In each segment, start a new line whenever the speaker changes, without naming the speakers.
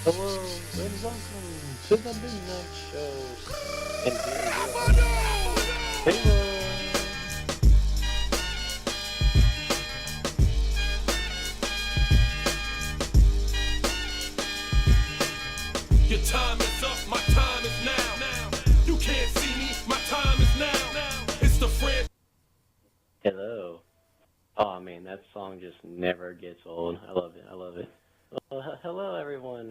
Hello and welcome to the Midnight Show. And here is your host, Caleb.
Your time is up, my time is now. You can't see me, my time is now. It's the friend.
Hello. Oh man, that song just never gets old. I love it. I love it. Hello everyone.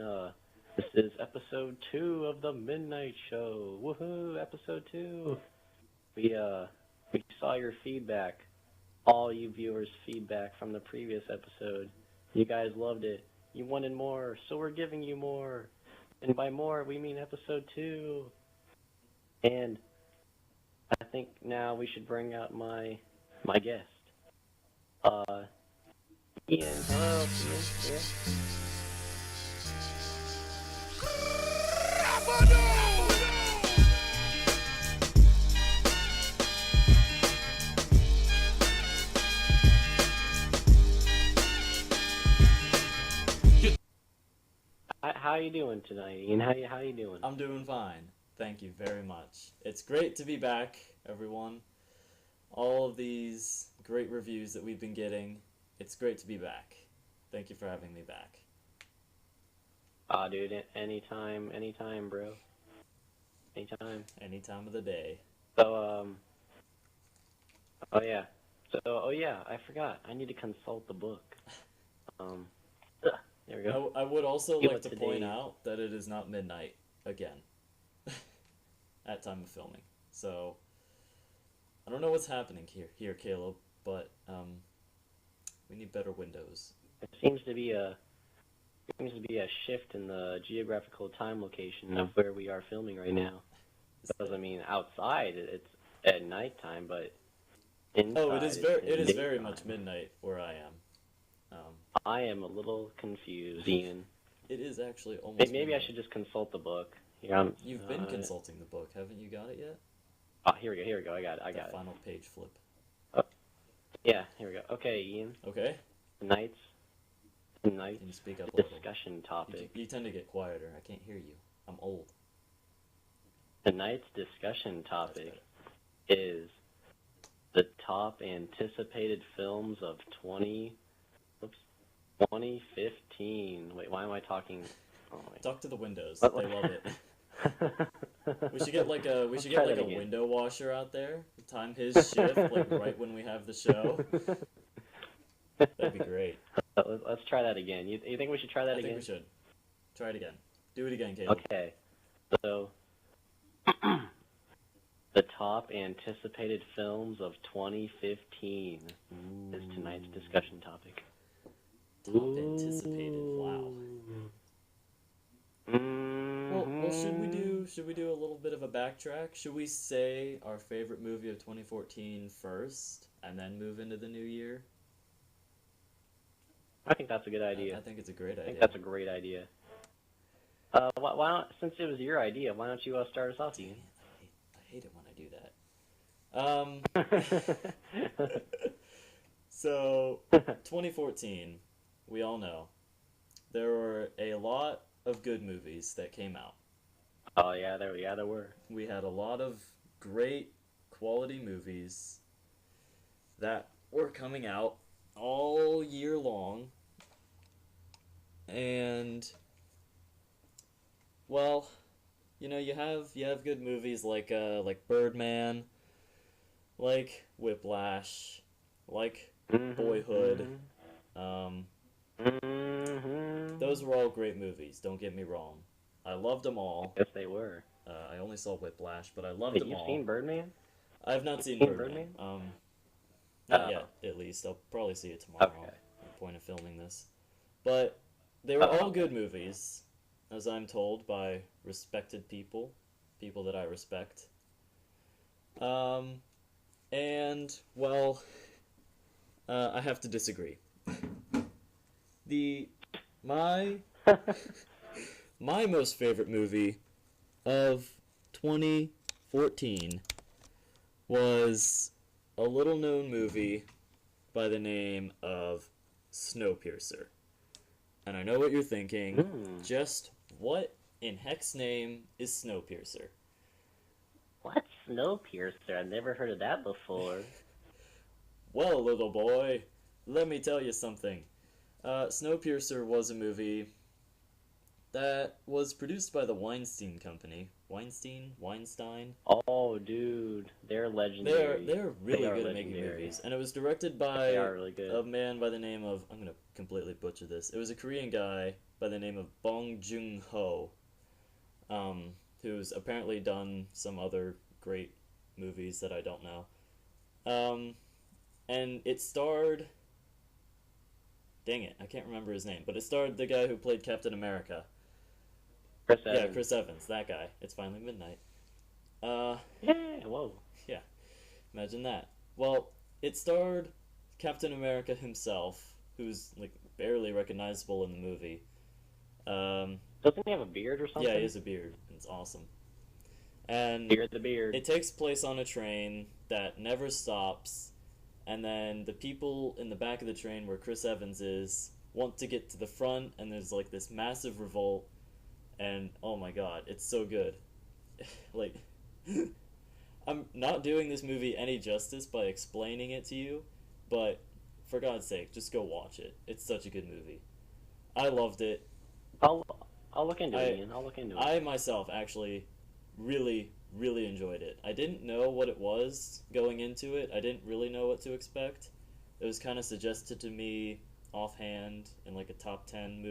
This is episode 2 of the Midnight Show. Woohoo! Episode 2. We saw your feedback. All you viewers' feedback from the previous episode. You guys loved it. You wanted more, so we're giving you more. And by more, we mean episode 2. And I think now we should bring out my guest. Ian. Hello, Ian. Yeah. How you doing tonight, Ian? How you doing?
I'm doing fine. Thank you very much. It's great to be back, everyone. All of these great reviews that we've been getting, it's great to be back. Thank you for having me back.
Dude, anytime, bro. Anytime.
Any time of the day.
So, oh yeah, I forgot. I need to consult the book. There we go.
I would also
Give
like
it
to
to
point
Dave.
out that it is not midnight again at time of filming. So I don't know what's happening here, Caleb, but we need better windows.
It seems to be a shift in the geographical time location of where we are filming right now. Because I mean, outside it's at nighttime, but inside
Oh, it is very
daytime.
much midnight where I am.
I am a little confused, Ian.
It is actually almost
Maybe I
midnight.
should just consult the book. Here,
You've been consulting the book, haven't you got it yet?
Oh, here we go. I got
The
it.
final page flip.
Yeah, here we go. Okay, Ian.
Okay?
Tonight's
Can you speak up a little?
discussion topic.
You tend to get quieter. I can't hear you. I'm old.
Tonight's discussion topic
better.
is the top anticipated films of 2015. Wait, why am I talking? Oh, wait.
Talk to the windows.
What-
They love it. We should get like a
Let's try that again.
window washer out there. Time his shift like right when we have the show. That'd be great.
Let's try that again. You think we should try that
I
again?
think we should. Try it again. Do it again, Caleb.
Okay. So, the top anticipated films of 2015 is tonight's discussion topic.
Top anticipated. Wow. Well, should we do a little bit of a backtrack? Should we say our favorite movie of 2014 first, and then move into the new year?
I think that's a good idea.
I think it's a great
I think
idea.
that's a great idea. Why don't, since it was your idea, why don't you start us off, Ian?
I hate it when I do that. So, 2014, we all know, there were a lot of good movies that came out.
Oh yeah, there were.
We had a lot of great quality movies that were coming out all year long. And well, you know, you have good movies like Birdman, like Whiplash, like Boyhood. Those were all great movies, don't get me wrong. I loved them all.
Yes, they were.
I only saw Whiplash, but I loved
Wait,
them
you've
all.
seen Birdman?
I have not seen
seen
Birdman.
Birdman?
Not
Oh.
yet, at least. I'll probably see it tomorrow
Okay.
at the point of filming this. But they were all good movies, as I'm told by respected people that I respect. And, well, I have to disagree. My most favorite movie of 2014 was a little known movie by the name of Snowpiercer. And I know what you're thinking. Just What in heck's name is Snowpiercer?
What? Snowpiercer? I've never heard of that before.
Well, little boy, let me tell you something. Snowpiercer was a movie that was produced by the Weinstein Company. Weinstein?
Oh, dude, they're legendary.
They're really
They are
good at making
legendary.
movies. And it was directed
They
by
are really good.
a man by the name of, I'm gonna completely butcher this. It was a Korean guy by the name of Bong Joon-ho, who's apparently done some other great movies that I don't know. And it starred, dang it, I can't remember his name, but it starred the guy who played Captain America.
Chris
Yeah,
Evans.
Chris Evans, that guy. It's finally midnight.
Yeah, whoa.
Imagine that. Well, it starred Captain America himself, who's like barely recognizable in the movie.
Doesn't he have a beard or something?
Yeah, he has a beard. It's awesome. And
Beard the beard.
it takes place on a train that never stops, and then the people in the back of the train where Chris Evans is want to get to the front, and there's like this massive revolt, and oh my god, it's so good. Like, I'm not doing this movie any justice by explaining it to you, but for God's sake, just go watch it. It's such a good movie. I loved it.
I'll look into it, Ian. I'll look into it.
I myself actually really, really enjoyed it. I didn't know what it was going into it. I didn't really know what to expect. It was kind of suggested to me offhand in like a top 10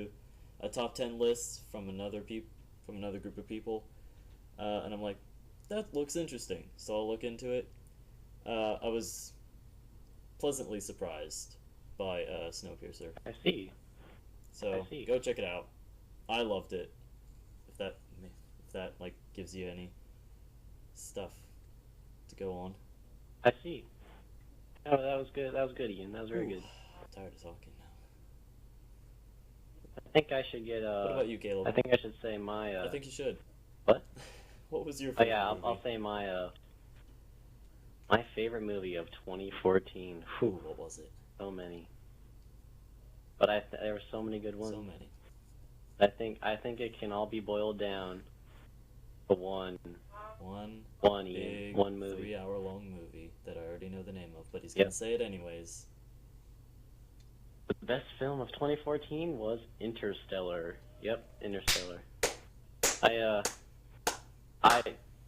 list from another group of people, and I'm like, that looks interesting. So I'll look into it. I was pleasantly surprised by Snowpiercer.
I see.
So
I see.
go check it out. I loved it. If that like gives you any stuff to go on.
I see. Oh, that was good. That was good, Ian. That was very
Ooh,
good.
I'm tired of talking now.
I think I should get
What about you, Caleb?
I think I should say my
I think you should.
What?
What was your
Oh
favorite
yeah,
movie?
I'll say my favorite movie of 2014.
Ooh,
Whew,
what was it?
so many. But there were so many good ones.
So many.
I think it can all be boiled down to one
One
Ian,
big
one movie.
3-hour-long movie that I already know the name of, but he's
Yep.
gonna say it anyways.
The best film of 2014 was Interstellar. Yep, Interstellar.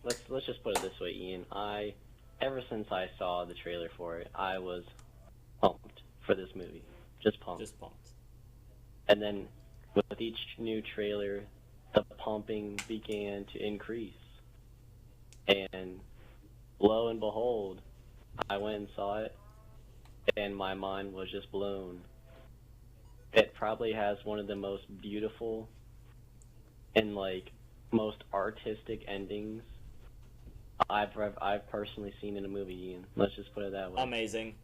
Let's just put it this way, Ian. Ever since I saw the trailer for it, I was pumped for this movie. Just pumped.
Just pumped.
And then with each new trailer, the pumping began to increase. And lo and behold, I went and saw it, and my mind was just blown. It probably has one of the most beautiful and like most artistic endings I've personally seen in a movie, Ian. Let's just put it that way.
Amazing.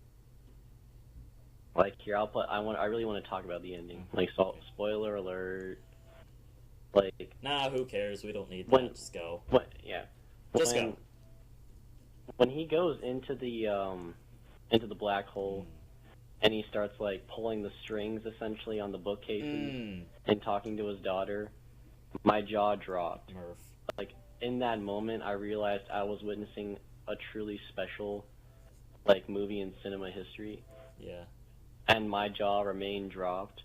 Like here, I really want to talk about the ending. Like, spoiler alert. Like,
Nah, who cares? We don't need
When-
that. Just go.
what? Yeah.
Just go.
When he goes into the black hole, and he starts like pulling the strings essentially on the bookcases and talking to his daughter, my jaw dropped.
Murph.
Like, in that moment, I realized I was witnessing a truly special like movie in cinema history.
Yeah.
And my jaw remained dropped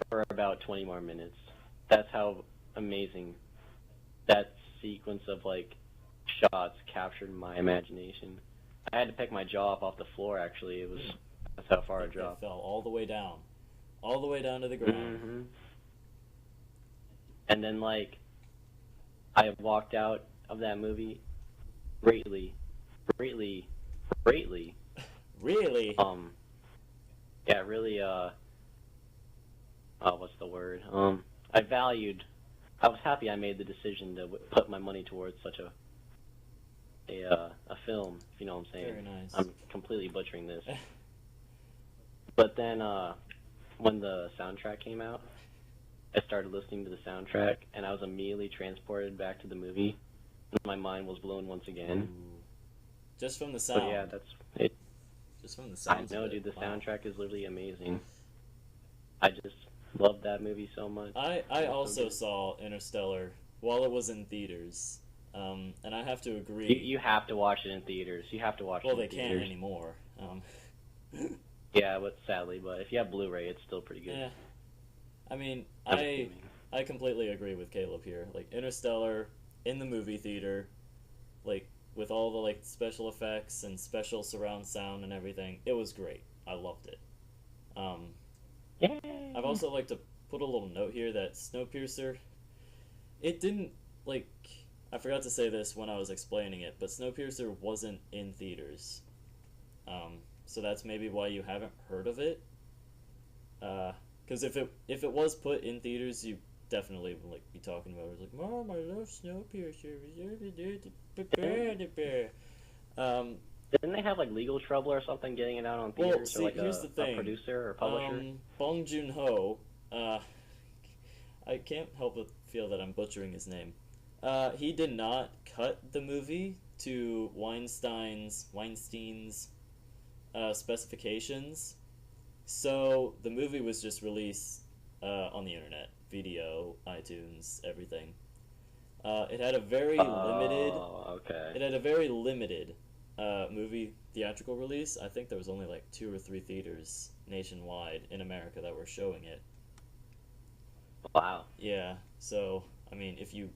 for about 20 more minutes. That's how amazing that sequence of like shots captured my imagination. I had to pick my jaw up off the floor. Actually, that's how far it
It
dropped.
fell all the way down. All the way down to the ground.
hmm And then like I walked out of that movie greatly
Really?
yeah, really, what's the word? I was happy I made the decision to put my money towards such a film, if you know what I'm saying.
Very nice.
I'm completely butchering this. But then, when the soundtrack came out, I started listening to the soundtrack, and I was immediately transported back to the movie, and my mind was blown once again.
Ooh. Just from the sound.
But yeah, that's it.
Just from the
I
sound.
know, dude. The soundtrack is literally amazing. I just Loved that movie so much.
I
It was so
also
good.
saw Interstellar while it was in theaters, and I have to agree.
You have to watch it in theaters. You have to watch
Well,
it
they
in
can't
theaters.
anymore.
Yeah, but sadly, but if you have Blu-ray, it's still pretty good.
Yeah. I mean,
I'm assuming.
I completely agree with Caleb here. Like Interstellar in the movie theater, like with all the like special effects and special surround sound and everything, it was great. I loved it.
Yay!
I'd also like to put a little note here that Snowpiercer, it didn't like. I forgot to say this when I was explaining it, but Snowpiercer wasn't in theaters, so that's maybe why you haven't heard of it. Because if it was put in theaters, you definitely would like be talking about it. Like, Mom, I love Snowpiercer.
Didn't they have like legal trouble or something getting it out on
Well,
theaters,
see,
or like
here's
a
the thing.
producer or publisher?
Bong Joon-ho, I can't help but feel that I'm butchering his name. He did not cut the movie to Weinstein's specifications, so the movie was just released on the internet, video, iTunes, everything. It had a very limited.
Oh, okay.
It had a very limited movie theatrical release. I think there was only like 2 or 3 theaters nationwide in America that were showing it.
Wow.
Yeah, so I mean, if you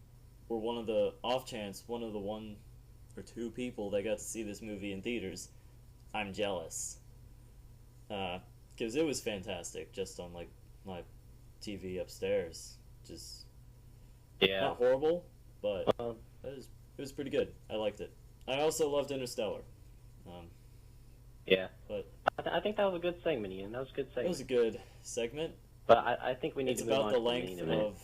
were one of the off chance, one of the 1 or 2 people that got to see this movie in theaters, I'm jealous. Because it was fantastic, just on like my TV upstairs. Just
Yeah.
not horrible, but
Well,
it was pretty good. I liked it. I also loved Interstellar.
yeah.
But
I think that was a good segment, Ian. That was a good
it
segment.
was a good segment.
But I think we need
It's
to move
about
on
the
to
length
the main event.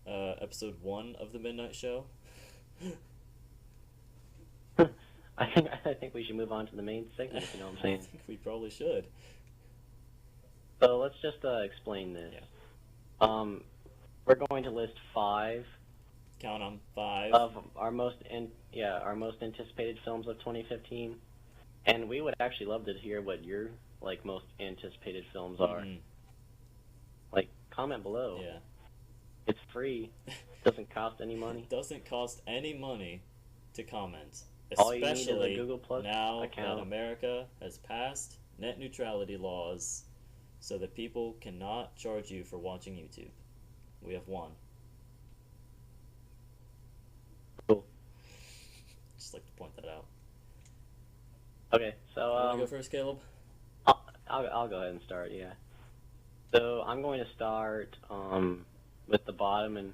of episode 1 of the Midnight Show.
I think we should move on to the main segment, if you know what I'm
I
saying.
think we probably should.
So let's just explain this.
Yeah.
We're going to list 5
Count 'em. 5.
of our most anticipated films of 2015, and we would actually love to hear what your like most anticipated films are.
Mhm.
Like, comment below.
Yeah.
It's free. Doesn't cost any money.
Doesn't cost any money to comment.
All you need is a
Especially
Google Plus
now
account.
that America has passed net neutrality laws so that people cannot charge you for watching YouTube. We have won.
Cool.
Just like to point that out.
Okay, so
You want to go first, Caleb?
I'll go ahead and start. Yeah. So I'm going to start with the bottom, and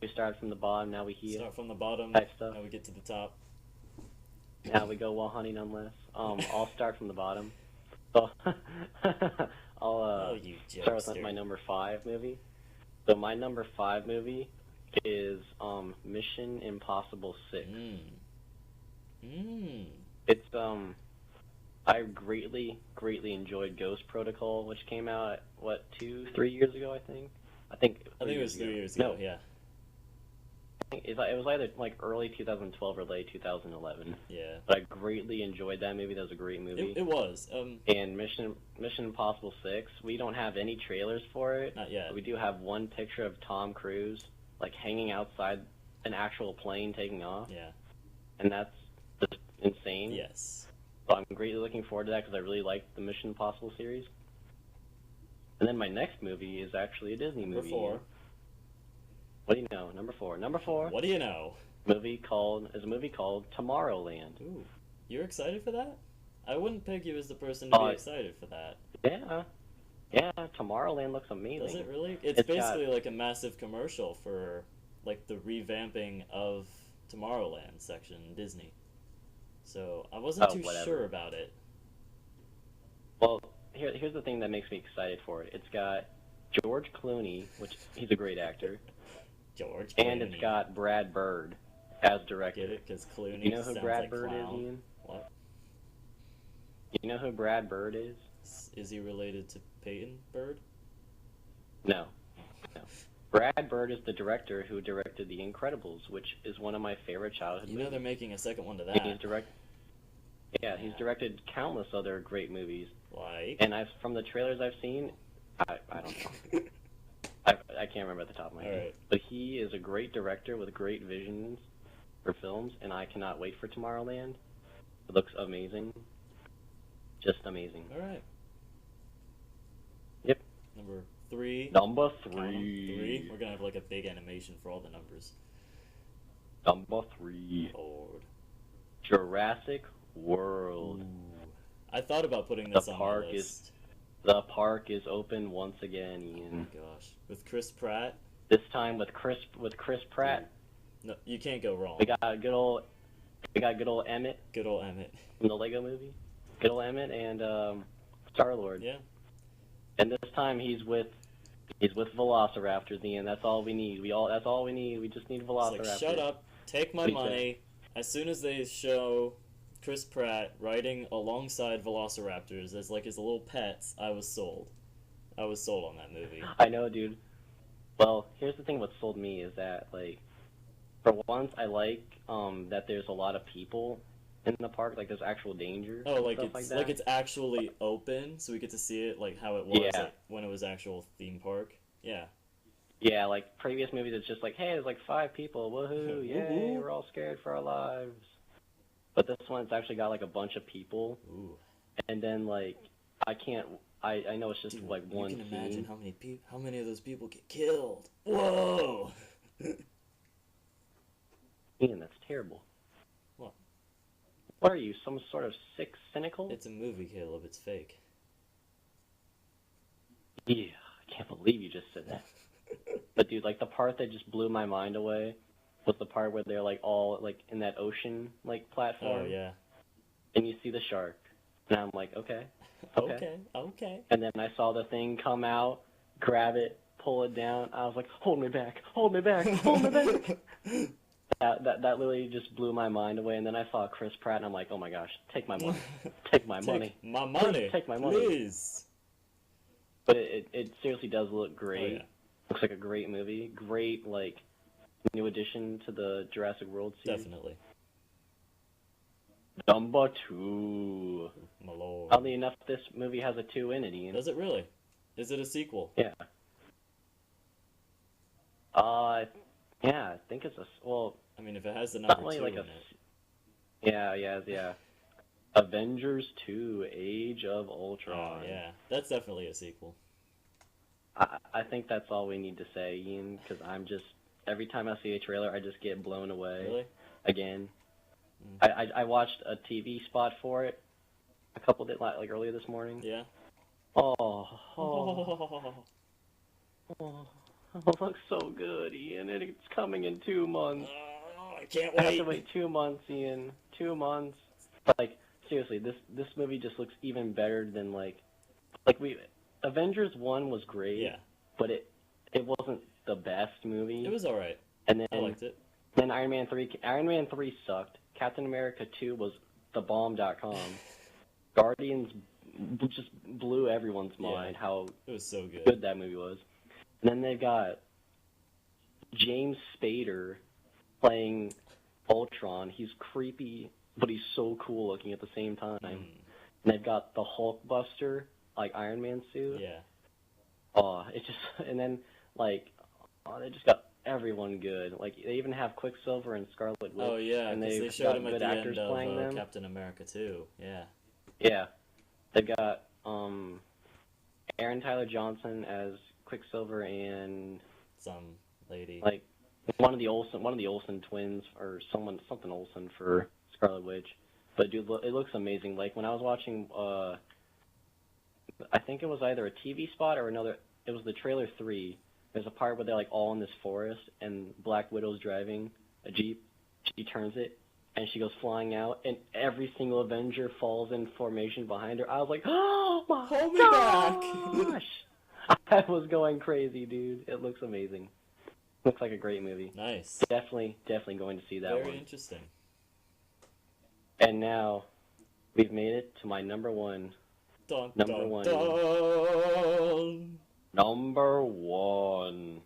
we started from the bottom. Now we heal.
Start from the bottom.
Type stuff.
Now we get to the top.
Now we go while hunting unless. I'll start from the bottom. So I'll
you
start with
jokester.
my number 5 movie. So my number 5 movie is Mission Impossible 6. It's I greatly enjoyed Ghost Protocol, which came out 2-3 years ago, I think. I think
it was 3 years ago.
No,
Yeah.
it was either like early 2012 or late 2011.
Yeah.
But I greatly enjoyed that movie. That was a great movie.
It was.
And Mission Impossible 6, we don't have any trailers for it.
Not yet.
But we do have one picture of Tom Cruise like hanging outside an actual plane taking off,
Yeah.
and that's just insane.
Yes.
So I'm greatly looking forward to that because I really like the Mission Impossible series. And then my next movie is actually a Disney
Number
movie.
4.
What do you know? Number 4. Number 4.
What do you know?
is a movie called Tomorrowland.
Ooh. You're excited for that? I wouldn't pick you as the person to be excited for that.
Yeah, Tomorrowland looks amazing.
Does it really? It's
It's
basically like a massive commercial for like the revamping of Tomorrowland section in Disney. So I wasn't too
whatever.
sure about it.
Well, here's the thing that makes me excited for it. It's got George Clooney, which he's a great actor,
George
and
Clooney.
it's got Brad Bird as director.
Get it? Because Clooney
You know who
sounds
Brad
like
Bird
clown.
is, Ian?
What?
You know who Brad Bird is?
Is he related to Peyton Bird?
No. Brad Bird is the director who directed The Incredibles, which is one of my favorite childhood
You know
movies.
they're making a second one to
And he's directed countless other great movies.
Like?
And from the trailers I've seen, I don't know. can't remember at the top of my
All
head.
right.
But he is a great director with great visions for films, and I cannot wait for Tomorrowland. It looks amazing. Just amazing.
All right.
Yep.
Number 3.
Number
Count 'em. 3.
3.
We're gonna have like a big animation for all the numbers.
Number 3.
Lord.
Jurassic World.
Ooh. I thought about putting this
The
on my
park
list.
The park is open once again,
Oh
Ian.
my gosh. With Chris Pratt.
This time with Chris Pratt.
No, you can't go wrong.
We got good old Emmett
Good old Emmett.
from the Lego Movie. Good old Emmett and Star-Lord.
Yeah.
And this time he's with Velociraptors, Ian. That's all we need. That's all we need. We just need
It's
Velociraptors.
like, shut up, take my
Please
money. As soon as they show Chris Pratt riding alongside Velociraptors as like his little pets, I was sold. I was sold on that movie.
I know, dude. Well, here's the thing. What sold me is that, like, for once, I like that there's a lot of people in the park. Like, there's actual danger.
Oh,
and
like
stuff
it's
that.
like it's actually open, so we get to see it like how it was
Yeah.
like, when it was actual theme park. Yeah.
Yeah, like previous movies, it's just like, hey, there's like 5 people. Woohoo! Yay!
Woohoo.
We're all scared for our lives. But this one, it's actually got like a bunch of people,
Ooh.
and then like I know it's just
Dude,
like one
you can imagine
scene.
how many of those people get killed. Whoa.
Ian, that's terrible.
What?
What are you, some sort of sick cynical?
It's a movie, Caleb. It's fake.
Yeah, I can't believe you just said that. But dude, like the part that just blew my mind away was the part where they're like all like in that ocean like platform,
Oh yeah.
and you see the shark, and I'm like, okay.
Okay.
And then I saw the thing come out, grab it, pull it down. I was like, hold me back, hold me back, hold me back. That literally just blew my mind away. And then I saw Chris Pratt, and I'm like, oh my gosh, take my money, take my money.
My money.
Take my money.
Please.
But it seriously does look great.
Oh, yeah.
Looks like a great movie. Great, like, new addition to the Jurassic World series.
Definitely.
Number 2.
My lord.
Oddly enough, this movie has a 2 in it, Ian.
Does it really? Is it a sequel?
Yeah. Yeah, I think it's well,
I mean, if it has the
not
number
really
2
like
in
a.
it.
Yeah. Avengers 2: Age of Ultron.
Oh, yeah. That's definitely a sequel.
I think that's all we need to say, Ian, because I'm just every time I see a trailer, I just get blown away.
Really?
Again.
Mm.
I watched a TV spot for it a couple days like earlier this morning.
Yeah.
Oh, it looks so good, Ian, and it's coming in 2 months.
I can't
I have to
wait.
wait 2 months, Ian. 2 months. Like, seriously, this movie just looks even better than Avengers 1 was great.
Yeah.
But it wasn't the best movie.
It was alright.
And
I liked it.
then Iron Man 3 sucked. Captain America 2 was thebomb.com. Guardians just blew everyone's mind how
It was so good.
good that movie was. And then they've got James Spader playing Ultron. He's creepy, but he's so cool looking at the same time.
Mm.
And they've got the Hulkbuster, like Iron Man suit.
Yeah.
Oh, it just, and then, like, they just got everyone good. Like, they even have Quicksilver and Scarlet Witch.
Oh, yeah,
and
because
they've
they showed
got
him at
good
the
actors
end
playing
of
them.
Captain America 2. Yeah.
Yeah. They've got, Aaron Tyler Johnson as Quicksilver and,
Some lady.
like, one of the Olsen twins, or something Olsen for Scarlet Witch. But dude, it looks amazing. Like when I was watching, I think it was either a TV spot or another. It was the trailer 3. There's a part where they're like all in this forest, and Black Widow's driving a Jeep. She turns it, and she goes flying out, and every single Avenger falls in formation behind her. I was like, oh my
Hold me
gosh! I was going crazy, dude. It looks amazing. Looks like a great movie.
Nice.
Definitely going to see that
Very
one.
interesting.
And now, we've made it to my number 1.
Dun,
Number
dun,
1.
Dun.
Number 1.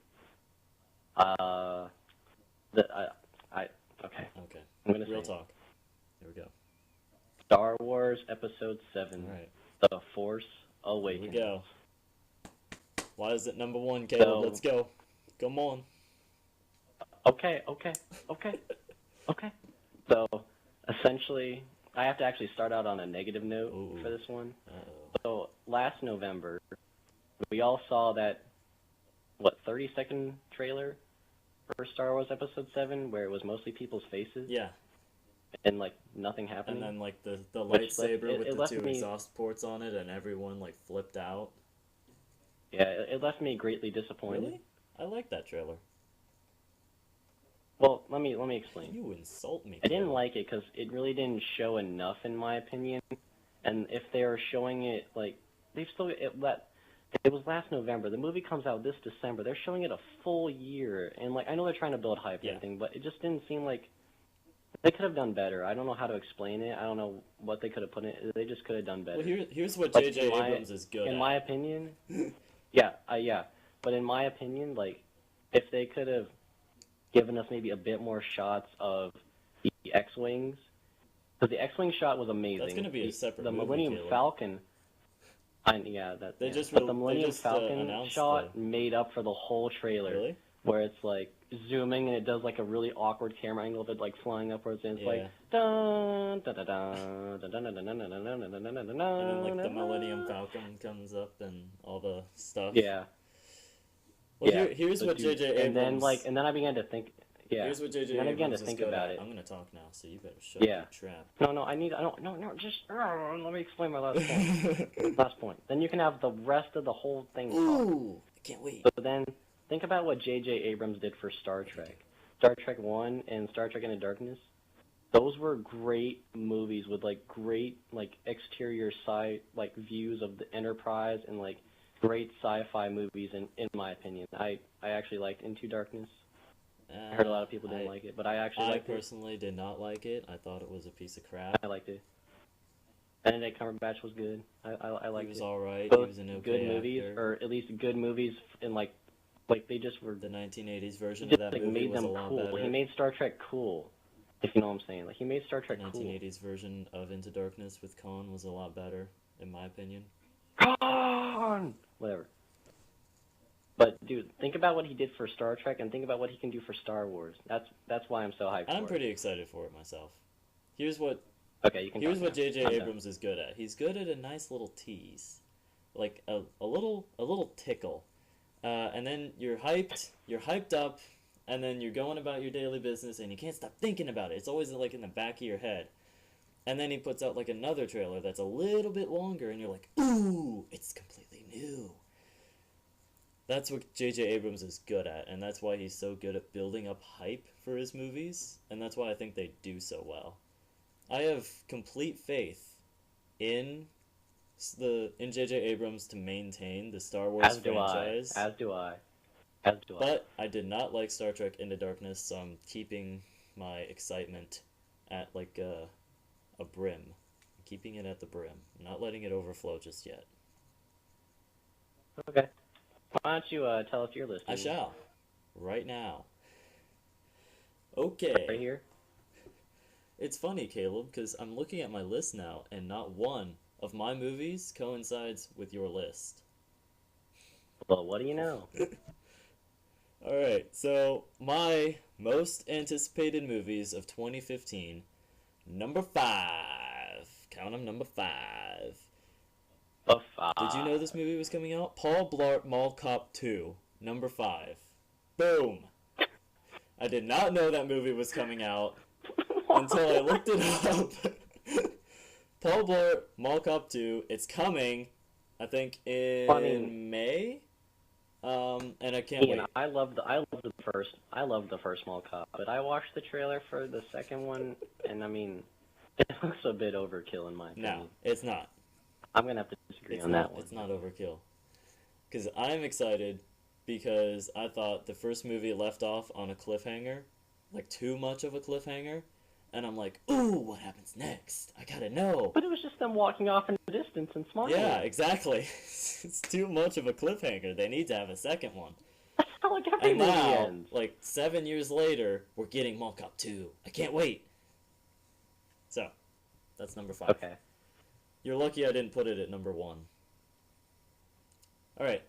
Okay.
Okay.
I'm gonna
Real
say
talk. Here we go.
Star Wars Episode 7.
All right.
The Force
Here we
Awakens.
go. Why is it number 1, Caleb?
So-
Let's go. Come on.
Okay. So, essentially, I have to actually start out on a negative note
Ooh.
for this one.
Uh-oh.
So, last November, we all saw that, 30-second trailer for Star Wars Episode 7, where it was mostly people's faces
Yeah.
and, nothing happening.
And then, like, the
Which,
lightsaber with
it
the
left
two
me-
exhaust ports on it, and everyone, like, flipped out.
Yeah, it left me greatly disappointed.
Really? I like that trailer.
Well, let me explain.
You insult me.
I didn't
Caleb.
like it because it really didn't show enough, in my opinion. And if they are showing it, they've still it was last November. The movie comes out this December. They're showing it a full year, and I know they're trying to build hype and
Yeah.
everything, but it just didn't seem like they could have done better. I don't know how to explain it. I don't know what they could have put in it. They just could have done better.
Well, here's what
Like,
J.J. Abrams is good
in
at.
my opinion, yeah. But in my opinion, if they could have given us maybe a bit more shots of the X-wings, because the X-wing shot was amazing.
That's gonna be a separate
the
movie,
Millennium
Caleb.
Falcon. But the Millennium Falcon
announced
shot made up for the whole trailer,
Really?
where it's zooming and it does a really awkward camera angle of it flying upwards, and it's
Yeah.
dun dun dun dun dun dun dun dun dun dun dun dun dun dun dun.
And then the Millennium Falcon comes up and all the stuff.
Yeah.
Well,
yeah.
here's
So,
what
dude,
J.J. Abrams.
and then I began to think. Yeah.
Here's what J.J.
Then I began
Abrams
to
is
think
good
about
at.
it.
I'm gonna talk now, so you better shut
Yeah.
your trap.
No, just let me explain my last point. Last point. Then you can have the rest of the whole thing.
Ooh, I can't wait.
So then, think about what J.J. Abrams did for Star Trek. Star Trek 1 and Star Trek Into Darkness. Those were great movies with great exterior views of the Enterprise and great sci-fi movies in my opinion. I actually liked Into Darkness. I heard a lot of people didn't like it, but I actually
I
liked it.
personally did not like it. I thought it was a piece of crap.
I liked it. Benedict Cumberbatch was good. I liked
He was
it.
alright. He
Both
was an okay
good movies,
actor.
or at least good movies in they just were
The 1980s version
just
of that movie
made
was
them
a lot
cool.
better.
He made Star Trek cool, if you know what I'm saying. He made Star
The
Trek cool.
1980s version of Into Darkness with Khan was a lot better, in my opinion.
Khan! Whatever. But dude, think about what he did for Star Trek, and think about what he can do for Star Wars. That's why I'm so hyped.
I'm
for
pretty excited for it myself. Here's what
it. Okay, you can.
Here's
talk
what
now.
J.J.
I'm done.
Abrams is good at. He's good at a nice little tease, like a little tickle, and then you're hyped up, and then you're going about your daily business, and you can't stop thinking about it. It's always in the back of your head, and then he puts out another trailer that's a little bit longer, and you're like, ooh, it's completely new. That's what J.J. Abrams is good at, and that's why he's so good at building up hype for his movies, and that's why I think they do so well. I have complete faith in J.J. Abrams to maintain the Star Wars franchise.
As do I.
But I did not like Star Trek Into Darkness, so I'm keeping my excitement at a brim. I'm keeping it at the brim. I'm not letting it overflow just yet.
Okay. Why don't you tell us your list?
I
Ian?
shall. Right now. Okay.
Right here.
It's funny, Caleb, because I'm looking at my list now, and not one of my movies coincides with your list.
Well, what do you know?
Alright, so my most anticipated movies of 2015, number 5. Count 'em, number 5. Did you know this movie was coming out? Paul Blart Mall Cop 2, number 5. Boom! I did not know that movie was coming out until I looked it up. Paul Blart Mall Cop 2, it's coming, I think, in May? And I can't
Ian,
wait.
I loved the first Mall Cop, but I watched the trailer for the second one, and I mean, it looks a bit overkill in my opinion.
No, it's not.
I'm gonna have to disagree
It's
on
not,
that one.
It's not overkill. Because I'm excited because I thought the first movie left off on a cliffhanger, too much of a cliffhanger, and I'm like, ooh, what happens next? I gotta know.
But it was just them walking off in the distance and smiling.
Yeah, exactly. It's too much of a cliffhanger. They need to have a second one.
That's how every
And
movie
now,
ends.
7 years later, we're getting Mall Cop 2. I can't wait. So, that's number 5.
Okay.
You're lucky I didn't put it at number 1. Alright.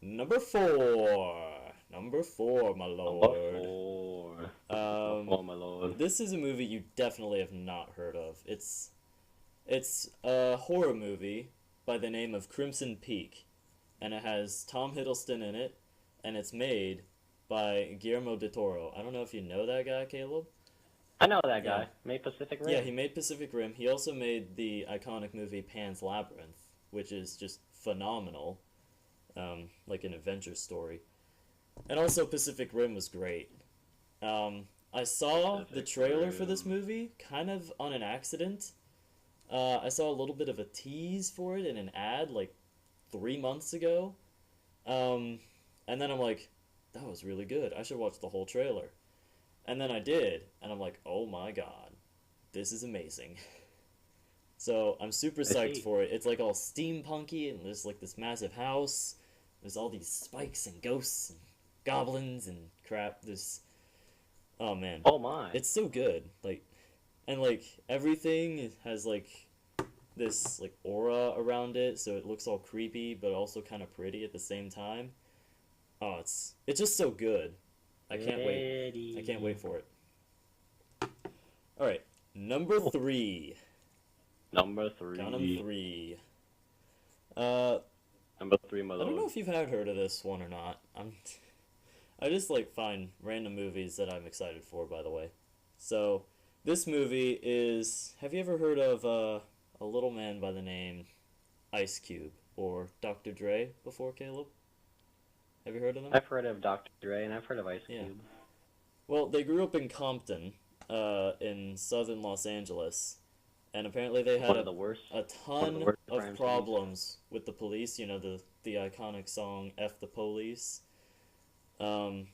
Number 4. Number 4, my
Number
lord.
4. Number 4, my lord.
This is a movie you definitely have not heard of. It's a horror movie by the name of Crimson Peak, and it has Tom Hiddleston in it, and it's made by Guillermo del Toro. I don't know if you know that guy, Caleb.
I know that guy.
Yeah.
Made Pacific Rim.
Yeah, he made Pacific Rim. He also made the iconic movie Pan's Labyrinth, which is just phenomenal, like an adventure story. And also Pacific Rim was great. I saw the trailer for this movie kind of on an accident. I saw a little bit of a tease for it in an ad like 3 months ago. And then I'm like, that was really good. I should watch the whole trailer. And then I did, and I'm like, oh my god, this is amazing. So I'm super psyched for it. It's like all steampunky, and there's like this massive house. There's all these spikes and ghosts and goblins and crap. Oh man.
Oh my.
It's so good. And everything has like this like aura around it, so it looks all creepy but also kind of pretty at the same time. Oh, it's just so good. I can't wait. I can't wait for it. All right, number 3.
Number 3.
Count 'em 3.
Number 3, my
I
lord.
don't know if you've heard of this one or not. I just find random movies that I'm excited for. By the way, so this movie is. Have you ever heard of a little man by the name Ice Cube or Dr. Dre before, Caleb? Have you heard of them?
I've heard of Dr. Dre and I've heard of Ice Cube.
Well, they grew up in Compton, in southern Los Angeles, and apparently they had
One of the worst.
a ton
worst
of
crime
problems with the police. You know, the iconic song "F the Police." And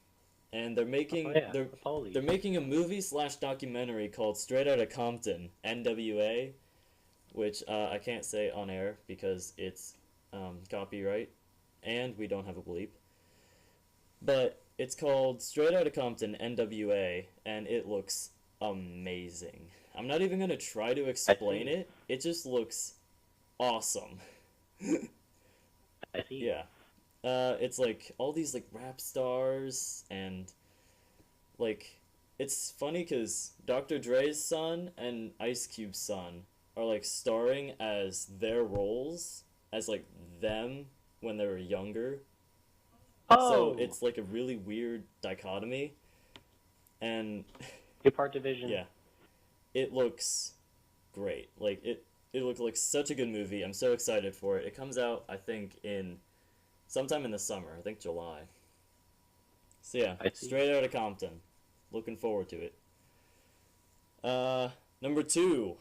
they're making
the police.
they're making a movie / documentary called Straight Outta Compton (NWA), which I can't say on air because it's copyright, and we don't have a bleep. But it's called Straight Outta Compton NWA, and it looks amazing. I'm not even gonna try to explain it. It just looks awesome.
I see.
Yeah. It's like all these like rap stars, and like it's funny because Dr. Dre's son and Ice Cube's son are like starring as their roles as like them when they were younger.
Oh!
So it's like a really weird dichotomy. And
Two-part division.
yeah. It looks great. Like it looked like such a good movie. I'm so excited for it. It comes out I think in sometime in the summer. I think July. So yeah, Straight Outta Compton. Looking forward to it. Number 2.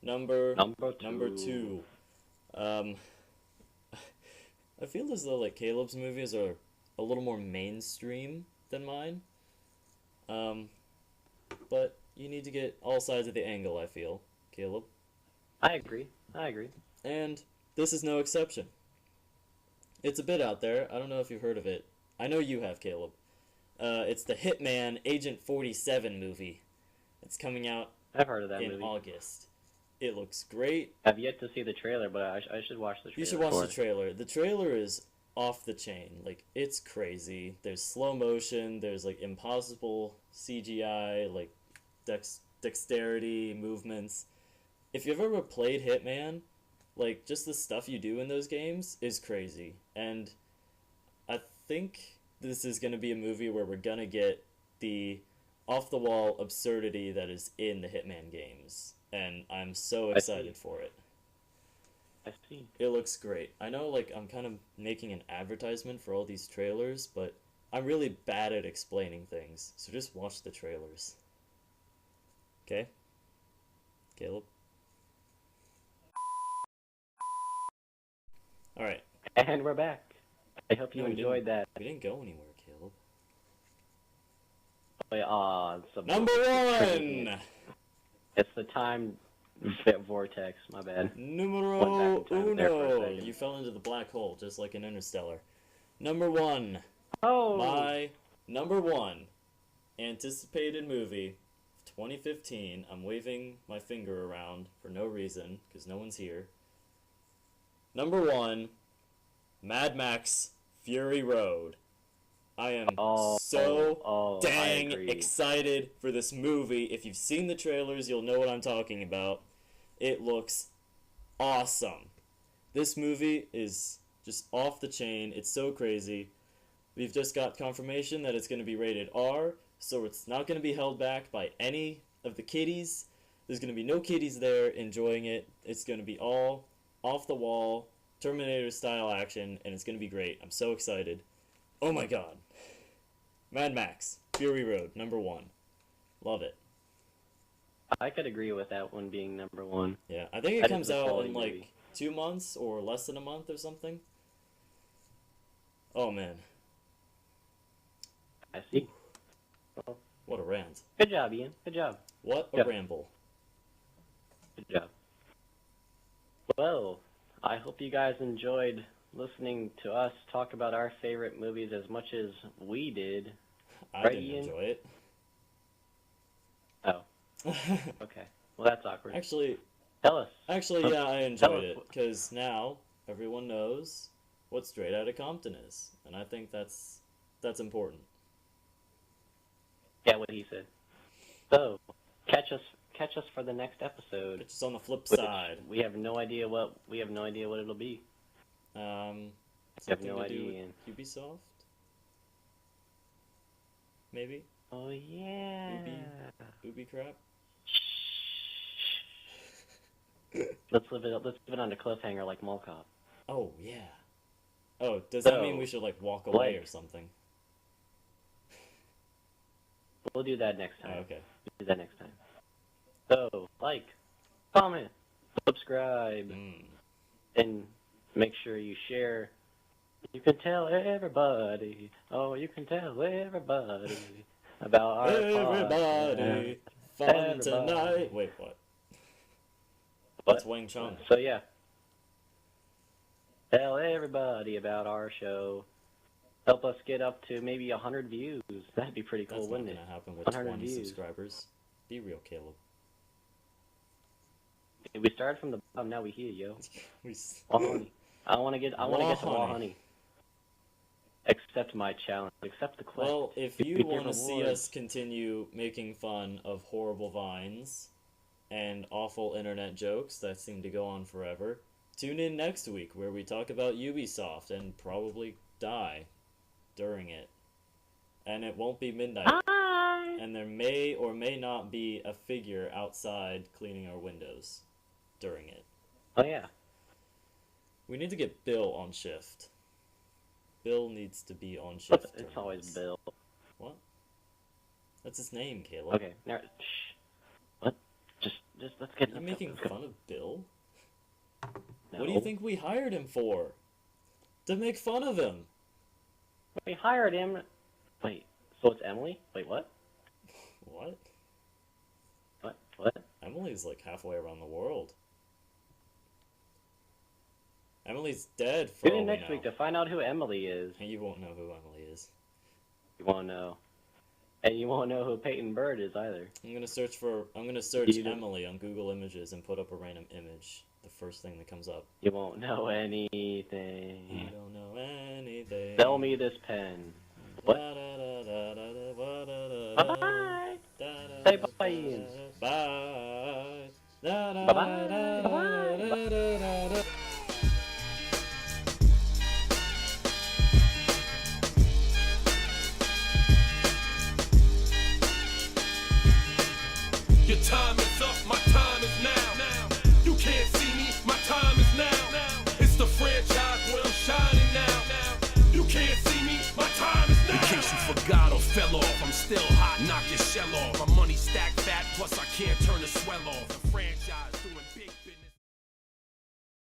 Number 2. I feel as though like Caleb's movies are a little more mainstream than mine. But you need to get all sides of the angle, I feel, Caleb.
I agree.
And this is no exception. It's a bit out there. I don't know if you've heard of it. I know you have, Caleb. It's the Hitman Agent 47 movie. It's coming out
I've heard of that
in
movie.
August. It looks great.
I've yet to see the trailer, but I should watch the trailer.
You should watch the trailer. The trailer is off the chain. Like, it's crazy. There's slow motion. There's, like, impossible CGI, like, dexterity, movements. If you've ever played Hitman, like, just the stuff you do in those games is crazy. And I think this is going to be a movie where we're going to get the off-the-wall absurdity that is in the Hitman games. And I'm so excited for it.
I see.
It looks great. I know, like, I'm kind of making an advertisement for all these trailers, but I'm really bad at explaining things, so just watch the trailers. Okay? Caleb? Alright.
And we're back. I hope you
No, we
enjoyed that.
We didn't go anywhere, Caleb.
Number
1!
It's the time vortex, my bad.
Numero
Went back in time there for a
uno!
second.
You fell into the black hole, just like in Interstellar. Number 1.
Oh!
My number 1 anticipated movie of 2015. I'm waving my finger around for no reason, because no one's here. Number 1, Mad Max Fury Road. I am
Oh, I
dang
agree.
excited for this movie. If you've seen the trailers, you'll know what I'm talking about. It looks awesome. This movie is just off the chain. It's so crazy. We've just got confirmation that it's going to be rated R, so it's not going to be held back by any of the kiddies. There's going to be no kiddies there enjoying it. It's going to be all off the wall, Terminator style action, and it's going to be great. I'm so excited. Oh my god. Mad Max, Fury Road, #1. Love it.
I could agree with that one being number one.
Yeah, I think it
That
comes
is a
out
quality
in like
movie.
2 months or less than a month or something. Oh man,
I see.
what a rant.
Good job, Ian. Good job.
What a
Yep.
ramble.
Good job. Well, I hope you guys enjoyed listening to us talk about our favorite movies as much as we did.
I
Right,
didn't
Ian?
enjoy it.
Oh, okay. Well, that's awkward.
Actually,
Tell us.
yeah, I
Tell
enjoyed
us
it because now everyone knows what Straight Outta Compton is, and I think that's important.
Yeah, what he said. So, catch us for the next episode.
It's just on the flip
which
side.
We have no idea what it'll be.
Something
no
to do
idea, Ian.
with Ubisoft, maybe.
Oh yeah.
Ubi crap.
Let's leave it on a cliffhanger like Mall Cop.
Oh yeah. Oh, does that
So,
mean we should like walk away
like-
or something?
We'll do that next time.
Oh, okay.
We'll do that next time. So, like, comment, subscribe, and make sure you share. You can tell everybody. Oh, you can tell everybody about our
Everybody,
podcast.
fun
Everybody.
tonight. Wait, what?
What?
That's Wang Chung.
So yeah, tell everybody about our show. Help us get up to maybe 100 views. That'd be pretty cool,
That's not
wouldn't
gonna
it?
happen with
100
20
views.
subscribers. Be real, Caleb.
We started from the bottom. Now we here, yo.
We s-
Wah honey. I want to get to
Wah
Wah
honey.
honey. Accept my challenge. Accept the quest.
Well, if
Give
you
me
want to see
rewards.
us continue making fun of horrible vines and awful internet jokes that seem to go on forever, tune in next week where we talk about Ubisoft and probably die during it. And it won't be midnight.
Hi.
And there may or may not be a figure outside cleaning our windows during it.
Oh yeah.
We need to get Bill on shift. Bill needs to be on shift.
It's
during
always
this.
Bill.
What? That's his name, Caleb.
Okay. Now, shh. What? Just let's get.
Are you making fun of Bill?
No.
What do you think we hired him for? To make fun of him.
We hired him. Wait. So it's Emily? Wait, what?
What?
What?
Emily's like halfway around the world. Emily's dead for
Tune
all
in
we
next
know.
week to find out who Emily is.
And you won't know who Emily is.
You won't know. And you won't know who Peyton Bird is either.
I'm gonna search
You don't-
Emily on Google Images and put up a random image. The first thing that comes up.
You won't know
You
anything.
don't know anything.
Sell me this pen. What?
Bye
Bye. Say bye, Ian.
Bye.
Bye-bye.
Your time is up, my time is now. You can't see me, my time is now. It's the franchise where I'm shining now. You can't see me, my time is now. In case you forgot or fell off, I'm still hot, knock your shell off. My money stacked fat, plus I can't turn the swell off. The franchise doing big.